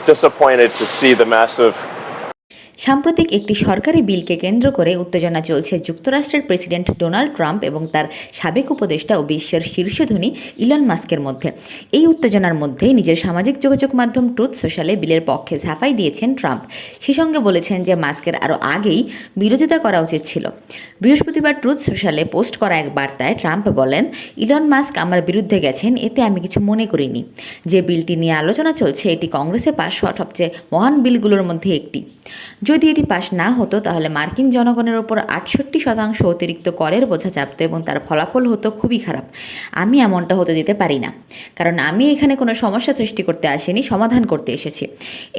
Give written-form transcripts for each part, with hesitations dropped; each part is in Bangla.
disappointed to see the massive সাম্প্রতিক একটি সরকারি বিলকে কেন্দ্র করে উত্তেজনা চলছে যুক্তরাষ্ট্রের প্রেসিডেন্ট ডোনাল্ড ট্রাম্প এবং তার সাবেক উপদেষ্টা ও বিশ্বের শীর্ষধনী ইলন মাস্কের মধ্যে। এই উত্তেজনার মধ্যেই নিজের সামাজিক যোগাযোগ মাধ্যম ট্রুথ সোশ্যালে বিলের পক্ষে ঝাঁপাই দিয়েছেন ট্রাম্প। সেই সঙ্গে বলেছেন যে মাস্কের আরও আগেই বিরোধিতা করা উচিত ছিল। বৃহস্পতিবার ট্রুথ সোশ্যালে পোস্ট করা এক বার্তায় ট্রাম্প বলেন, ইলন মাস্ক আমার বিরুদ্ধে গেছেন, এতে আমি কিছু মনে করিনি। যে বিলটি নিয়ে আলোচনা চলছে এটি কংগ্রেসে পাশ হওয়া সবচেয়ে মহান বিলগুলোর মধ্যে একটি। যদি এটি পাশ না হতো তাহলে মার্কিন জনগণের ওপর 68% অতিরিক্ত করের বোঝা চাপত এবং তার ফলাফল হতো খুবই খারাপ। আমি এমনটা হতে দিতে পারি না, কারণ আমি এখানে কোনো সমস্যা সৃষ্টি করতে আসিনি, সমাধান করতে এসেছি।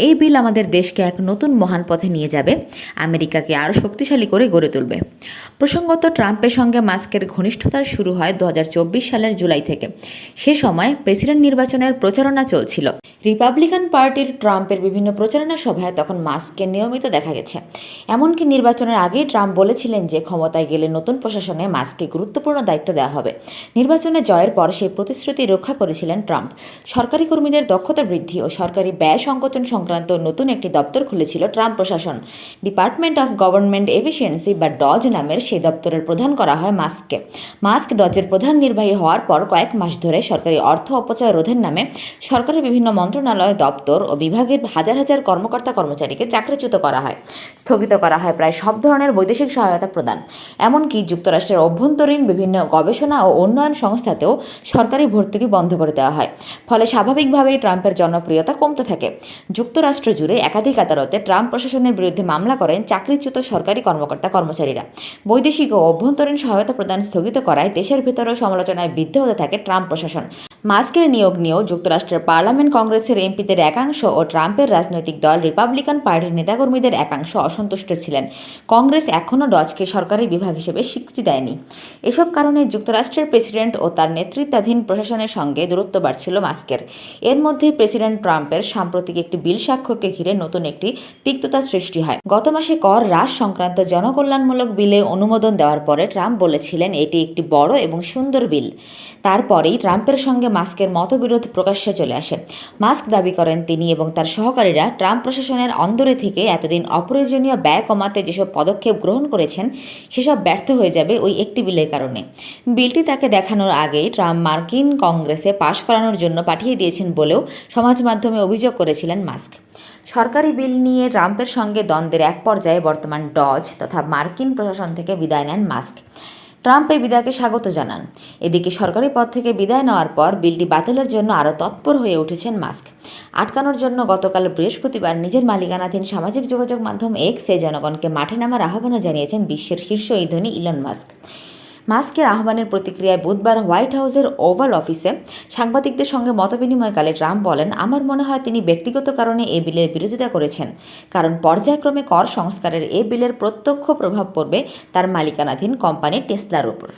এই বিল আমাদের দেশকে এক নতুন মহান পথে নিয়ে যাবে, আমেরিকাকে আরও শক্তিশালী করে গড়ে তুলবে। প্রসঙ্গত, ট্রাম্পের সঙ্গে মাস্কের ঘনিষ্ঠতার শুরু হয় 2024 সালের জুলাই থেকে। সে সময় প্রেসিডেন্ট নির্বাচনের প্রচারণা চলছিল। রিপাবলিকান পার্টির ট্রাম্পের বিভিন্ন প্রচারণা সভায় তখন মাস্ককে নিয়মিত দেখা গেছে। এমনকি নির্বাচনের আগেই ট্রাম্প বলেছিলেন যে ক্ষমতায় গেলে নতুন প্রশাসনে মাস্ককে গুরুত্বপূর্ণ দায়িত্ব দেওয়া হবে। নির্বাচনে জয়ের পর সেই প্রতিশ্রুতি রক্ষা করেছিলেন ট্রাম্প। সরকারি কর্মীদের দক্ষতা বৃদ্ধি ও সরকারি ব্যয় সংকোচন সংক্রান্ত নতুন একটি দপ্তর খুলেছিল ট্রাম্প প্রশাসন। ডিপার্টমেন্ট অফ গভর্নমেন্ট এফিসিয়েন্সি বা ডজ নামের সেই দপ্তরের প্রধান করা হয় মাস্ককে। মাস্ক ডজের প্রধান নির্বাহী হওয়ার পর কয়েক মাস ধরে সরকারি অর্থ অপচয় রোধের নামে সরকারের বিভিন্ন মন্ত্রণালয়, দপ্তর ও বিভাগের হাজার হাজার কর্মকর্তা কর্মচারীকে চাকরিচ্যুত করা হয়। স্থগিত করা হয় প্রায় সব ধরনের বৈদেশিক সহায়তা প্রদান। এমনকি যুক্তরাষ্ট্রের অভ্যন্তরীণ বিভিন্ন গবেষণা ও উন্নয়ন সংস্থাতেও সরকারি ভর্তুকি বন্ধ করে দেওয়া হয়। ফলে স্বাভাবিকভাবেই ট্রাম্পের জনপ্রিয়তা কমতে থাকে। যুক্তরাষ্ট্র জুড়ে একাধিক আদালতে ট্রাম্প প্রশাসনের বিরুদ্ধে মামলা করেন চাকরিচ্যুত সরকারি কর্মকর্তা কর্মচারীরা। বৈদেশিক ও অভ্যন্তরীণ সহায়তা প্রদান স্থগিত করায় দেশের ভেতরেও সমালোচনায় বিদ্ধ হতে থাকে ট্রাম্প প্রশাসন। মাস্কের নিয়োগ নিয়েও যুক্তরাষ্ট্রের পার্লামেন্ট, কংগ্রেসের এমপিদের একাংশ ও ট্রাম্পের রাজনৈতিক দল রিপাবলিকান পার্টির নেতাকর্মীদের একাংশ অসন্তুষ্ট ছিলেন। কংগ্রেস এখনও ডজকে সরকারি বিভাগ হিসেবে স্বীকৃতি দেয়নি। এসব কারণে যুক্তরাষ্ট্রের প্রেসিডেন্ট ও তার নেতৃত্বাধীন প্রশাসনের সঙ্গে দূরত্ব বাড়ছিল মাস্কের। এর মধ্যে প্রেসিডেন্ট ট্রাম্পের সাম্প্রতিক একটি বিল স্বাক্ষরকে ঘিরে নতুন একটি তিক্ততা সৃষ্টি হয়। গত মাসে কর হ্রাস সংক্রান্ত জনকল্যাণমূলক বিলে অনুমোদন দেওয়ার পরে ট্রাম্প বলেছিলেন এটি একটি বড় এবং সুন্দর বিল। তারপরেই ট্রাম্পের সঙ্গে মাস্কের মতবিরোধ প্রকাশ্যে চলে আসে। মাস্ক দাবি করেন তিনি এবং তার সহকারীরা ট্রাম্প প্রশাসনের অন্দরে থেকে এতদিন অপ্রয়োজনীয় ব্যয় কমাতে যেসব পদক্ষেপ গ্রহণ করেছেন সেসব ব্যর্থ হয়ে যাবে ওই একটি বিলের কারণে। বিলটি তাকে দেখানোর আগেই ট্রাম্প মার্কিন কংগ্রেসে পাশ করানোর জন্য পাঠিয়ে দিয়েছেন বলেও সমাজ মাধ্যমে অভিযোগ করেছিলেন মাস্ক। সরকারি বিল নিয়ে ট্রাম্পের সঙ্গে দ্বন্দ্বের এক পর্যায়ে বর্তমান ডজ তথা মার্কিন প্রশাসন থেকে বিদায় নেন মাস্ক। ট্রাম্প এই বিদায়কে স্বাগত জানান। এদিকে সরকারি পদ থেকে বিদায় নেওয়ার পর বিলটি বাতিলের জন্য আরও তৎপর হয়ে উঠেছেন মাস্ক। আটকানোর জন্য গতকাল বৃহস্পতিবার নিজের মালিকানাধীন সামাজিক যোগাযোগ মাধ্যম এক্সে জনগণকে মাঠে নামার আহ্বানও জানিয়েছেন বিশ্বের শীর্ষ এই ধনী ইলন মাস্ক। মাস্কের আহ্বানের প্রতিক্রিয়ায় বুধবার হোয়াইট হাউসের ওভাল অফিসে সাংবাদিকদের সঙ্গে মতবিনিময়কালে ট্রাম্প বলেন, আমার মনে হয় তিনি ব্যক্তিগত কারণে এই বিলের বিরোধিতা করেছেন, কারণ পর্যায়ক্রমে কর সংস্কারের এই বিলের প্রত্যক্ষ প্রভাব পড়বে তার মালিকানাধীন কোম্পানি টেসলার উপর।